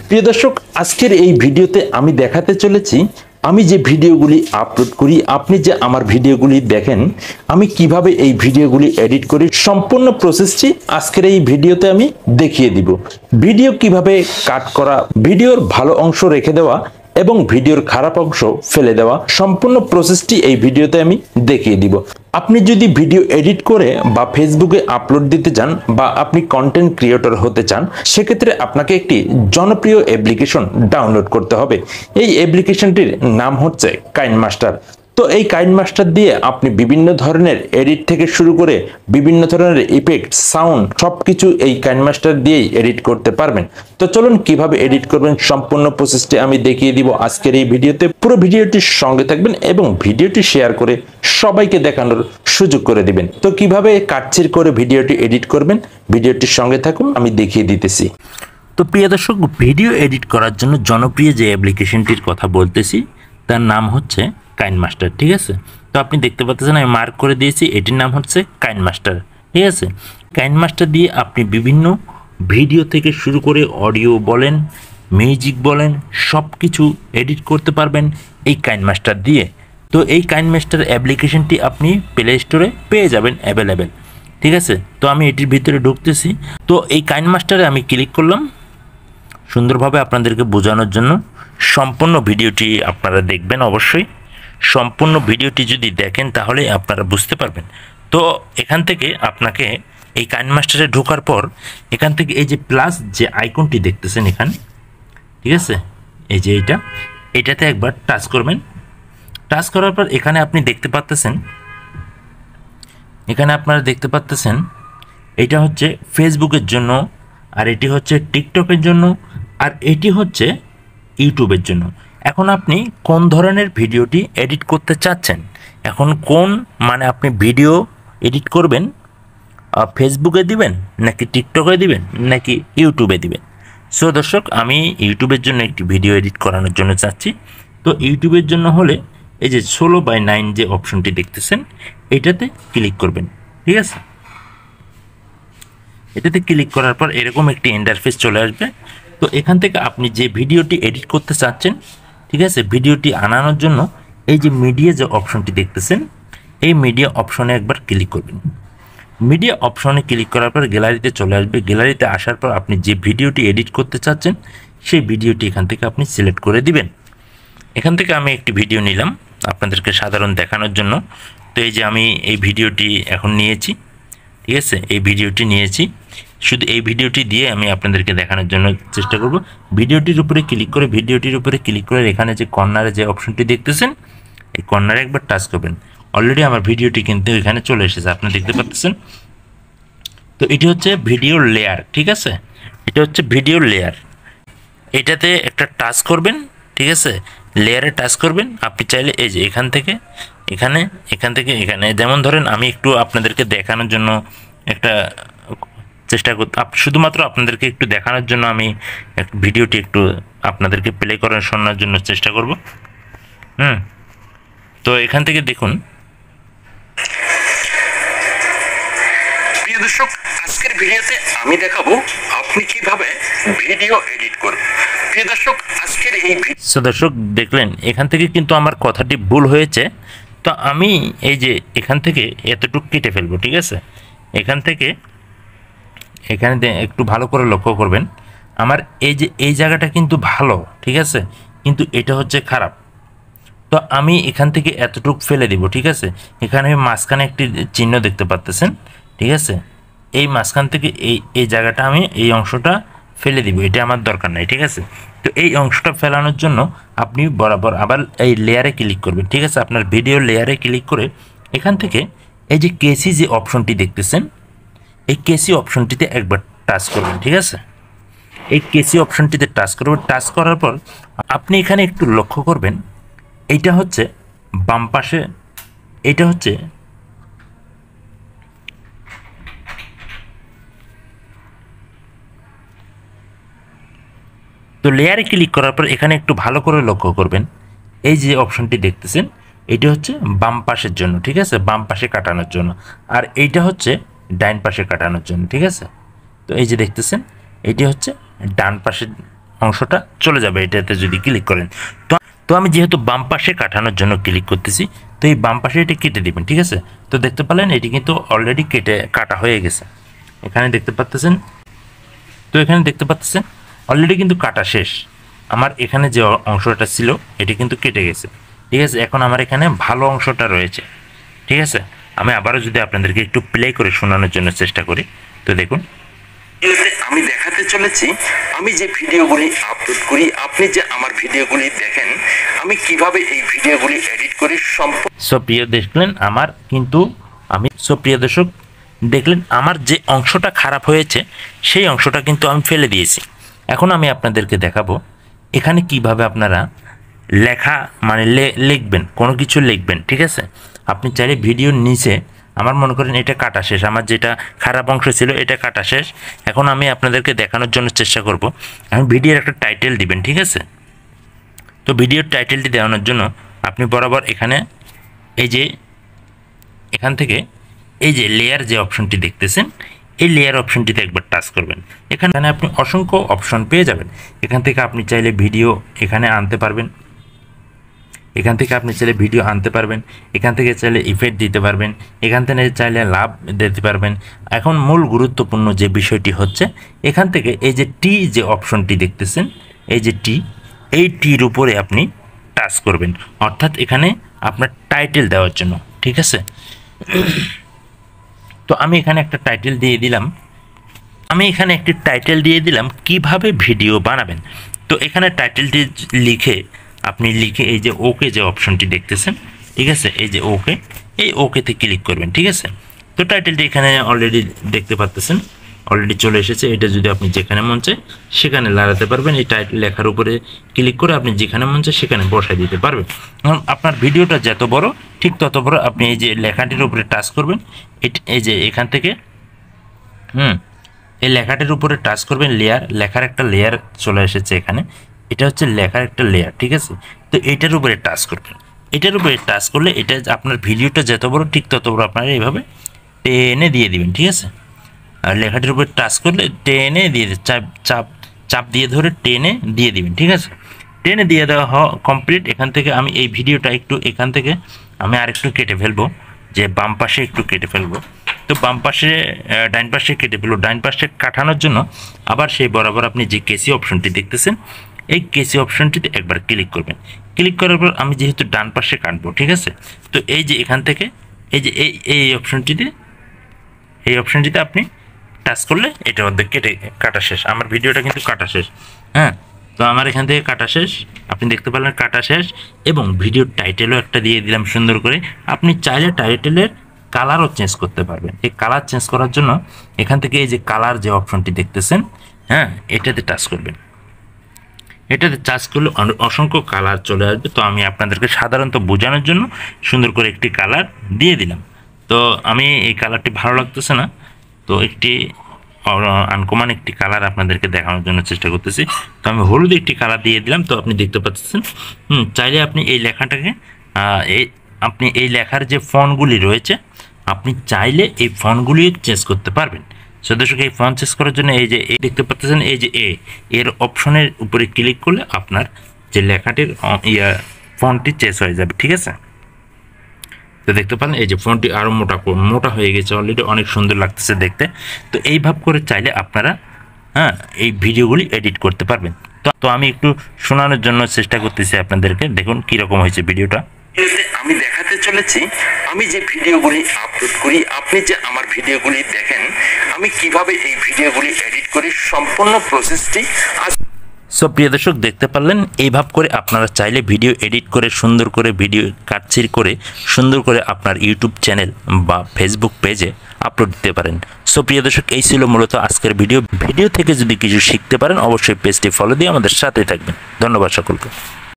প্রিয় দর্শক, আজকের এই ভিডিওতে আমি দেখাতে চলেছি আমি যে ভিডিওগুলি আপলোড করি, আপনি যে আমার ভিডিওগুলি দেখেন, আমি কিভাবে এই ভিডিওগুলি এডিট করি, সম্পূর্ণ প্রসেসটি আজকের এই ভিডিওতে আমি দেখিয়ে দিব। ভিডিও কিভাবে কাট করা, ভিডিওর ভালো অংশ রেখে দেওয়া এবং ভিডিওর খারাপ অংশ ফেলে দেওয়া, সম্পূর্ণ প্রসেসটি এই ভিডিওতে আমি দেখিয়ে দিব। আপনি যদি ভিডিও এডিট করে বা ফেসবুকে আপলোড দিতে চান বা আপনি কন্টেন্ট ক্রিয়েটর হতে চান, সেক্ষেত্রে আপনাকে একটি জনপ্রিয় অ্যাপ্লিকেশন ডাউনলোড করতে হবে। এই অ্যাপ্লিকেশনটির নাম হচ্ছে কাইনমাস্টার। তো এই কাইনমাস্টার দিয়ে আপনি বিভিন্ন ধরনের এডিট থেকে শুরু করে বিভিন্ন ধরনের ইফেক্ট, সাউন্ড সবকিছু এই কাইনমাস্টার দিয়েই এডিট করতে পারবেন। তো চলুন কিভাবে এডিট করবেন সম্পূর্ণ প্রসেসটি আমি দেখিয়ে দিব আজকের এই ভিডিওতে। পুরো ভিডিওটির সঙ্গে থাকবেন এবং ভিডিওটি শেয়ার করে সবাইকে দেখানোর সুযোগ করে দিবেন। তো কিভাবে কাটছির করে ভিডিওটি এডিট করবেন, ভিডিওটির সঙ্গে থাকুন, আমি দেখিয়ে দিতেছি। তো প্রিয় দর্শক, ভিডিও এডিট করার জন্য জনপ্রিয় যে অ্যাপ্লিকেশনটির কথা বলতেছি তার নাম হচ্ছে কাইনমাস্টার, ঠিক আছে। তো আপনি দেখতে পাচ্ছেন আমি মার্ক করে দিয়েছি, এটির নাম হচ্ছে কাইনমাস্টার, ঠিক আছে। কাইনমাস্টার দিয়ে আপনি বিভিন্ন ভিডিও থেকে শুরু করে অডিও বলেন, মিউজিক বলেন, সব কিছু এডিট করতে পারবেন এই কাইনমাস্টার দিয়ে। তো এই কাইনমাস্টার অ্যাপ্লিকেশনটি আপনি প্লে স্টোরে পেয়ে যাবেন অ্যাভেলেবেল, ঠিক আছে। তো আমি এটির ভিতরে ঢুকতেছি। তো এই কাইনমাস্টারে আমি ক্লিক করলাম সুন্দরভাবে আপনাদেরকে বোঝানোর জন্য। সম্পূর্ণ ভিডিওটি আপনারা দেখবেন অবশ্যই। সম্পূর্ণ ভিডিওটি যদি দেখেন তাহলে আপনারা বুঝতে পারবেন। তো এখান থেকে আপনাকে এই কাইনমাস্টারে ঢোকার পর এখান থেকে এই যে প্লাস যে আইকনটি দেখতেছেন এখানে, ঠিক আছে, এই যে এটাতে একবার টাচ করবেন। টাচ করার পর এখানে আপনি দেখতে পাচ্তেছেন, এখানে আপনারা দেখতে পাচ্তেছেন এটা হচ্ছে ফেসবুকের জন্য, আর এটি হচ্ছে টিকটকের জন্য, আর এটি হচ্ছে ইউটিউবের জন্য। এখন আপনি কোন ধরনের ভিডিওটি এডিট করতে চাচ্ছেন, এখন কোন মানে আপনি ভিডিও এডিট করবেন ফেসবুকে দিবেন নাকি টিকটকে দিবেন নাকি ইউটিউবে দিবেন। সো দর্শক, আমি ইউটিউবের জন্য একটি ভিডিও এডিট করানোর জন্য চাচ্ছি। তো ইউটিউবের জন্য হলে এই যে 16:9 যে অপশনটি দেখতেছেন এটাতে ক্লিক করবেন, ঠিক আছে। এটাতে ক্লিক করার পর এরকম একটি ইন্টারফেস চলে আসবে। তো এখান থেকে আপনি যে ভিডিওটি এডিট করতে চাচ্ছেন, ঠিক আছে, ভিডিওটি আনানোর জন্য এই যে মিডিয়া যে অপশনটি দেখতেছেন এই মিডিয়া অপশনে একবার ক্লিক করবেন। মিডিয়া অপশনে ক্লিক করার পর গ্যালারিতে চলে আসবে। গ্যালারিতে আসার পর আপনি যে ভিডিওটি এডিট করতে চাচ্ছেন সেই ভিডিওটি এখান থেকে আপনি সিলেক্ট করে দিবেন। এখান থেকে আমি একটি ভিডিও নিলাম আপনাদেরকে সাধারণ দেখানোর জন্য। তো এই যে আমি এই ভিডিওটি এখন নিয়েছি, ঠিক আছে, এই ভিডিওটি নিয়েছি। শুধু এই ভিডিওটি দিয়ে আমি আপনাদেরকে দেখানোর জন্য চেষ্টা করব। ভিডিওটির উপরে ক্লিক করে এখানে যে কর্নারে যে অপশনটি দেখতেছেন এই কর্নারে একবার টাচ করবেন। অলরেডি আমার ভিডিওটি কিন্তু এখানে চলে এসেছে, আপনি দেখতে পাচ্ছেন। তো এটি হচ্ছে ভিডিও লেয়ার, ঠিক আছে, এটা হচ্ছে ভিডিও লেয়ার। এটাতে একটা টাচ করবেন, ঠিক আছে, লেয়ারে টাচ করবেন। আপনি চাইলে এই যে এখান থেকে এখানে যেমন ধরেন আমি একটু আপনাদেরকে দেখানোর জন্য একটা চেষ্টা করতে, শুধুমাত্র আপনাদেরকে একটু দেখানোর জন্য আমি ভিডিওটি একটু আপনাদেরকে প্লে করে শোনার জন্য চেষ্টা করব। তো এখান থেকে দেখুন। প্রিয় দর্শক, আজকের ভিডিওতে আমি দেখাবো আপনি কিভাবে ভিডিও এডিট করবেন। প্রিয় দর্শক, আজকের এই দর্শক দেখলেন এখান থেকে কিন্তু আমার কথাটি ভুল হয়েছে। তো আমি এই যে এখান থেকে এতটুকু কেটে ফেলবো, ঠিক আছে। এখান থেকে এখানে একটু ভালো করে লক্ষ্য করবেন, আমার এই যে এই জায়গাটা কিন্তু ভালো, ঠিক আছে, কিন্তু এটা হচ্ছে খারাপ। তো আমি এখান থেকে এতটুকু ফেলে দিব, ঠিক আছে। এখানে মাঝখানে একটি চিহ্ন দেখতে পাচ্ছেন, ঠিক আছে। এই মাঝখান থেকে এই জায়গাটা আমি এই অংশটা ফেলে দিব, এটা আমার দরকার নাই, ঠিক আছে। তো এই অংশটা ফেলানোর জন্য আপনি বরাবর আবার এই লেয়ারে ক্লিক করবেন, ঠিক আছে। আপনার ভিডিও লেয়ারে ক্লিক করে এখান থেকে এই যে কেসি যে অপশনটি দেখতেছেন এই কেসি অপশনটিতে একবার টাচ করবেন, ঠিক আছে। এই কেসি অপশনটিতে টাচ করবেন। টাচ করার পর আপনি এখানে একটু লক্ষ্য করবেন, এইটা হচ্ছে বাম পাশে, এটা হচ্ছে তো লেয়ারে ক্লিক করার পর এখানে একটু ভালো করে লক্ষ্য করবেন, এই যে অপশনটি দেখতেছেন এটা হচ্ছে বাম পাশের জন্য, ঠিক আছে, বাম পাশে কাটানোর জন্য, আর এইটা হচ্ছে ডান পাশে কাটানোর জন্য, ঠিক আছে। তো এই যে দেখতেছেন এটি হচ্ছে ডান পাশের অংশটা চলে যাবে এটাতে যদি ক্লিক করেন। তো আমি যেহেতু বাম পাশে কাটানোর জন্য ক্লিক করতেছি, তো এই বাম পাশে এটা কেটে দিবেন, ঠিক আছে। তো দেখতে পেলেন এটি কিন্তু অলরেডি কাটা হয়ে গেছে, এখানে দেখতে পাচ্ছেন। তো এখানে দেখতে পাচ্ছেন অলরেডি কিন্তু কাটা শেষ। আমার এখানে যে অংশটা ছিল এটি কিন্তু কেটে গেছে, ঠিক আছে। এখন আমার এখানে ভালো অংশটা রয়েছে, ঠিক আছে। আমি আবারও যদি আপনাদেরকে একটু প্লে করে শোনানোর জন্য চেষ্টা করি, তো দেখুন আমি দেখাতে চলেছি আমি যে ভিডিওগুলি আপলোড করি, আপনি যে আমার ভিডিওগুলি দেখেন, আমি কিভাবে এই ভিডিওগুলি এডিট করি প্রিয় দেখলেন আমার কিন্তু প্রিয় দর্শক দেখলেন আমার যে অংশটা খারাপ হয়েছে সেই অংশটা কিন্তু আমি ফেলে দিয়েছি। এখন আমি আপনাদেরকে দেখাবো এখানে কিভাবে আপনারা লেখা মানে লিখবেন, কোনো কিছু লিখবেন, ঠিক আছে। আপনি চাইলে ভিডিওর নিচে, আমার মনে করেন এটা কাটা শেষ, আমার যেটা খারাপ অংশ ছিল এটা কাটা শেষ। এখন আমি আপনাদেরকে দেখানোর জন্য চেষ্টা করব। আমি ভিডিওর একটা টাইটেল দিবেন, ঠিক আছে। তো ভিডিওর টাইটেলটি দেওয়ানোর জন্য আপনি বরাবর এখানে এই যে এখান থেকে এই যে লেয়ার যে অপশনটি দেখতেছেন, এই লেয়ার অপশনটিতে একবার টাচ করবেন। এখানে আপনি অসংখ্য অপশন পেয়ে যাবেন। এখান থেকে আপনি চাইলে ভিডিও এখানে আনতে পারবেন, এখান থেকে আপনি চাইলে ভিডিও আনতে পারবেন, এখান থেকে চাইলে ইফেক্ট দিতে পারবেন, এখান থেকে চাইলে লাভ দিতে পারবেন। এখন মূল গুরুত্বপূর্ণ যে বিষয়টি হচ্ছে এখান থেকে এই যে টি যে অপশনটি দেখতেছেন, এই যে টি, এই টির উপরে আপনি টাচ করবেন, অর্থাৎ এখানে আপনার টাইটেল দেওয়ার জন্য, ঠিক আছে। তো আমি এখানে একটা টাইটেল দিয়ে দিলাম, আমি এখানে একটি টাইটেল দিয়ে দিলাম কিভাবে ভিডিও বানাবেন। তো এখানে টাইটেলটি আপনি লিখে এই যে ওকে যে অপশনটি দেখতেছেন, ঠিক আছে, এই যে ওকে, এই ওকেতে ক্লিক করবেন, ঠিক আছে। তো টাইটেলটি এখানে অলরেডি দেখতে পাচ্ছেন, অলরেডি চলে এসেছে। এটা যদি আপনি যেখানে মন চায় সেখানে লাগাতে পারবেন। এই টাইটেল লেখার উপরে ক্লিক করে আপনি যেখানে মন চায় সেখানে বসাই দিতে পারবেন। আপনার ভিডিওটা যত বড় ঠিক তত বড় আপনি এই যে লেখাটির উপরে টাচ করবেন, এই যে এখান থেকে এই লেখাটির উপরে টাচ করবেন। লেখার একটা লেয়ার চলে এসেছে এখানে, এটা হচ্ছে লেখার একটা লেয়ার, ঠিক আছে। তো এটার উপরে টাচ করবেন, এটার উপরে টাচ করলে এটা আপনার ভিডিওটা যত বড় ঠিক তত বড় আপনারা এইভাবে টেনে দিয়ে দিবেন, ঠিক আছে। আর লেখাটির উপরে টাচ করলে টেনে দিয়ে চাপ দিয়ে ধরে টেনে দিয়ে দিবেন, ঠিক আছে। টেনে দিয়ে দেওয়া কমপ্লিট। এখান থেকে আমি এই ভিডিওটা একটু এখান থেকে আমি আরেকটু কেটে ফেলবো, যে বাম পাশে একটু কেটে ফেলবো। তো বাম পাশে ডাইন পাশে কেটে ফেলবো। ডাইন পাশে কাটানোর জন্য আবার সেই বরাবর আপনি যে কেসি অপশনটি দেখতেছেন, এই কেসি অপশনটিতে একবার ক্লিক করবেন। ক্লিক করার পর আমি যেহেতু ডান পাশে কাটবো, ঠিক আছে। তো এই যে এখান থেকে এই যে এই অপশনটিতে আপনি টাচ করলে এটা অর্ধেক কাটা শেষ। আমার ভিডিওটা কিন্তু কাটা শেষ, হ্যাঁ। তো আমার এখান থেকে কাটা শেষ, আপনি দেখতে পেলেন কাটা শেষ। এবং ভিডিওর টাইটেলও একটা দিয়ে দিলাম সুন্দর করে। আপনি চাইলে টাইটেলের কালারও চেঞ্জ করতে পারবেন। এই কালার চেঞ্জ করার জন্য এখান থেকে এই যে কালার যে অপশনটি দেখতেছেন, হ্যাঁ, এটাতে টাচ করবেন। এটাতে টাচ করলে অসংখ্য কালার চলে আসবে। তো আমি আপনাদেরকে সাধারণত বোঝানোর জন্য সুন্দর করে একটি কালার দিয়ে দিলাম। তো আমি এই কালারটি ভালো লাগতেছে না, তো একটি আনকমন একটি কালার আপনাদেরকে দেখানোর জন্য চেষ্টা করতেছি। তো আমি হলুদ একটি কালার দিয়ে দিলাম। তো আপনি দেখতে পাচ্ছেন, চাইলে আপনি এই লেখাটাকে আপনি এই লেখার যে ফন্টগুলি রয়েছে আপনি চাইলে এই ফন্টগুলি চেঞ্জ করতে পারবেন। সো দর্শক, এই ফন্ট চেঞ্জ করার জন্য এই যে দেখতে পাচ্ছেন এই যে এর অপশনের উপরে ক্লিক করলে আপনার যে লেখাটির ফন্টটি চেঞ্জ হয়ে যাবে, ঠিক আছে। তো দেখতে পান এই যে ফন্টটি আরও মোটা হয়ে গেছে, অলরেডি অনেক সুন্দর লাগতেছে দেখতে। তো এইভাবে করে চাইলে আপনারা এই ভিডিওগুলি এডিট করতে পারবেন। তো আমি একটু শোনানোর জন্য চেষ্টা করতেছি আপনাদেরকে, দেখুন কীরকম হয়েছে ভিডিওটা। আমি দেখাতে চলেছি আমি যে ভিডিওগুলি আপলোড করি, আপনি যে আমার ভিডিওগুলি দেখেন, আমি কিভাবে এই ভিডিওগুলি এডিট করি, সম্পূর্ণ প্রসেসটি। প্রিয় দর্শক, দেখতে পারলেন এইভাবে করে আপনারা চাইলে ভিডিও এডিট করে সুন্দর করে ভিডিও কাটছির করে সুন্দর করে আপনার ইউটিউব চ্যানেল বা ফেসবুক পেজে আপলোড দিতে পারেন। প্রিয় দর্শক, এই ছিল মূলত আজকের ভিডিও থেকে যদি কিছু শিখতে পারেন অবশ্যই পেজটি ফলো দিয়ে আমাদের সাথে থাকবেন। ধন্যবাদ সকলকে।